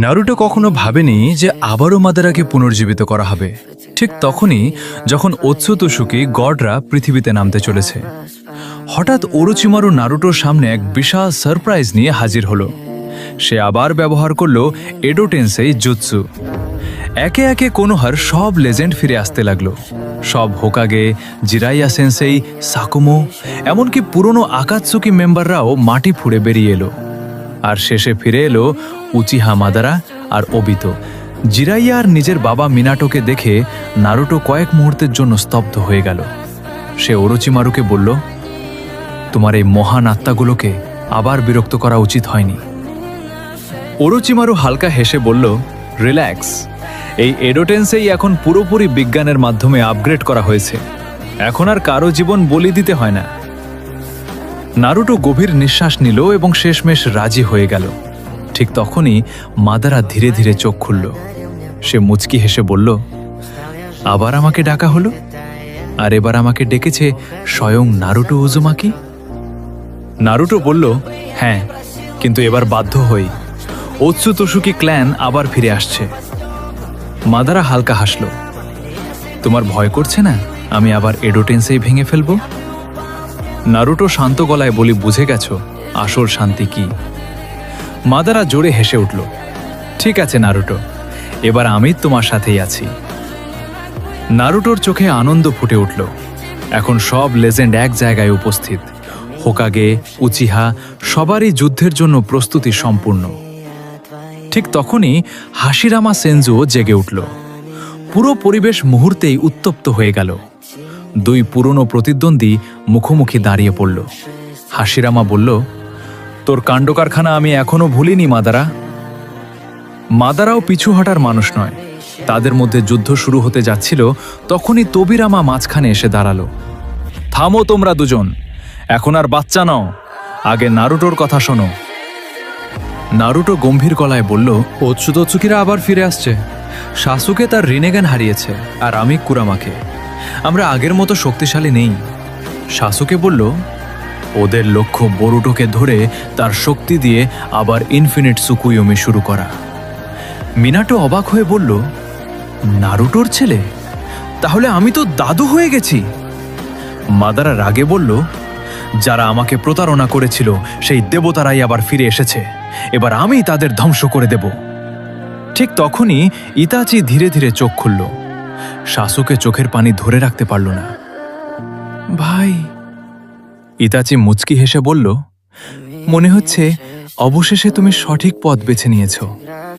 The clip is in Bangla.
নারুটো কখনো ভাবেনি যে আবারও মাদারাকে পুনর্জীবিত করা হবে। ঠিক তখনই যখন ওৎসুতসুকি গডরা পৃথিবীতে নামতে চলেছে, হঠাৎ ওরোচিমারু নারুটোর সামনে এক বিশাল সারপ্রাইজ নিয়ে হাজির হলো। সে আবার ব্যবহার করলো এডো টেনসেই জুৎসু। একে একে কোনোহার সব লেজেন্ড ফিরে আসতে লাগলো। সব হোকাগে, জিরাইয়া সেন্সেই, সাকুমো, এমনকি পুরনো আকাতসুকি মেম্বাররাও মাটি ফুঁড়ে বেরিয়ে এলো। আর শেষে ফিরে এলো উচিহা মাদারা আর ওবিতো। জিরাইয়া আর নিজের বাবা মিনাটোকে দেখে নারুটো কয়েক মুহূর্তের জন্য স্তব্ধ হয়ে গেল। সে ওরোচিমারুকে বলল, তোমার এই মহান আত্মাগুলোকে আবার বিরক্ত করা উচিত হয়নি। ওরোচিমারু হালকা হেসে বলল, রিল্যাক্স, এই এডোটেন্সেই এখন পুরোপুরি বিজ্ঞানের মাধ্যমে আপগ্রেড করা হয়েছে। এখন আর কারো জীবন বলি দিতে হয় না। নারুটো গভীর নিঃশ্বাস নিল এবং শেষমেশ রাজি হয়ে গেল। ঠিক তখনই মাদারা ধীরে ধীরে চোখ খুলল। সে মুচকি হেসে বলল, আবার আমাকে ডাকা হলো? আর এবার আমাকে ডেকেছে স্বয়ং নারুটো উজুমাকি? নারুটো বলল, হ্যাঁ, কিন্তু এবার বাধ্য হই। ওৎসুতসুকি ক্ল্যান আবার ফিরে আসছে। মাদারা হালকা হাসল। তোমার ভয় করছে না আমি আবার এডোটেন্সেই ভেঙে ফেলব? নারুটো শান্ত গলায় বলি, বুঝে গেছো আসল শান্তি কি? মাদারা জোরে হেসে উঠল। ঠিক আছে নারুটো, এবার আমি তোমার সাথেই আছি। নারুটোর চোখে আনন্দ ফুটে উঠল। এখন সব লেজেন্ড এক জায়গায় উপস্থিত। হোকাগে, উচিহা, সবারই যুদ্ধের জন্য প্রস্তুতি সম্পূর্ণ। ঠিক তখনই হাশিরামা সেনজুও জেগে উঠল। পুরো পরিবেশ মুহূর্তেই উত্তপ্ত হয়ে গেল। দুই পুরনো প্রতিদ্বন্দ্বী মুখোমুখি দাঁড়িয়ে পড়ল। হাশিরামা বলল, তোর কাণ্ডকারখানা আমি এখনো ভুলিনি মাদারা। মাদারাও পিছু হটার মানুষ নয়। তাদের মধ্যে যুদ্ধ শুরু হতে যাচ্ছিল, তখনই তোবিরামা মাঝখানে এসে দাঁড়ালো। থামো তোমরা দুজন, এখন আর বাচ্চা নও, আগে নারুটোর কথা শোনো। নারুটো গম্ভীর গলায় বলল, ওৎসুতসুকিরা আবার ফিরে আসছে। সাসুকে তার রিনেগান হারিয়েছে, আর আমি কুরামাকে। আমরা আগের মতো শক্তিশালী নেই। সাসুকে বলল, ওদের লক্ষ্য বোরুটোকে ধরে তার শক্তি দিয়ে আবার ইনফিনিট সুকুয়োমি শুরু করা। মিনাটো অবাক হয়ে বলল, নারুটোর ছেলে? তাহলে আমি তো দাদু হয়ে গেছি। মাদারা রাগে বলল, যারা আমাকে প্রতারণা করেছিল সেই দেবতারাই আবার ফিরে এসেছে। এবার আমি তাদের ধ্বংস করে দেব। ঠিক তখনই ইতাচি ধীরে ধীরে চোখ খুলল। সাসুকে চোখের পানি ধরে রাখতে পারল না। ভাই। ইতাচি মুচকি হেসে বলল, মনে হচ্ছে অবশেষে তুমি সঠিক পথ বেছে নিয়েছ।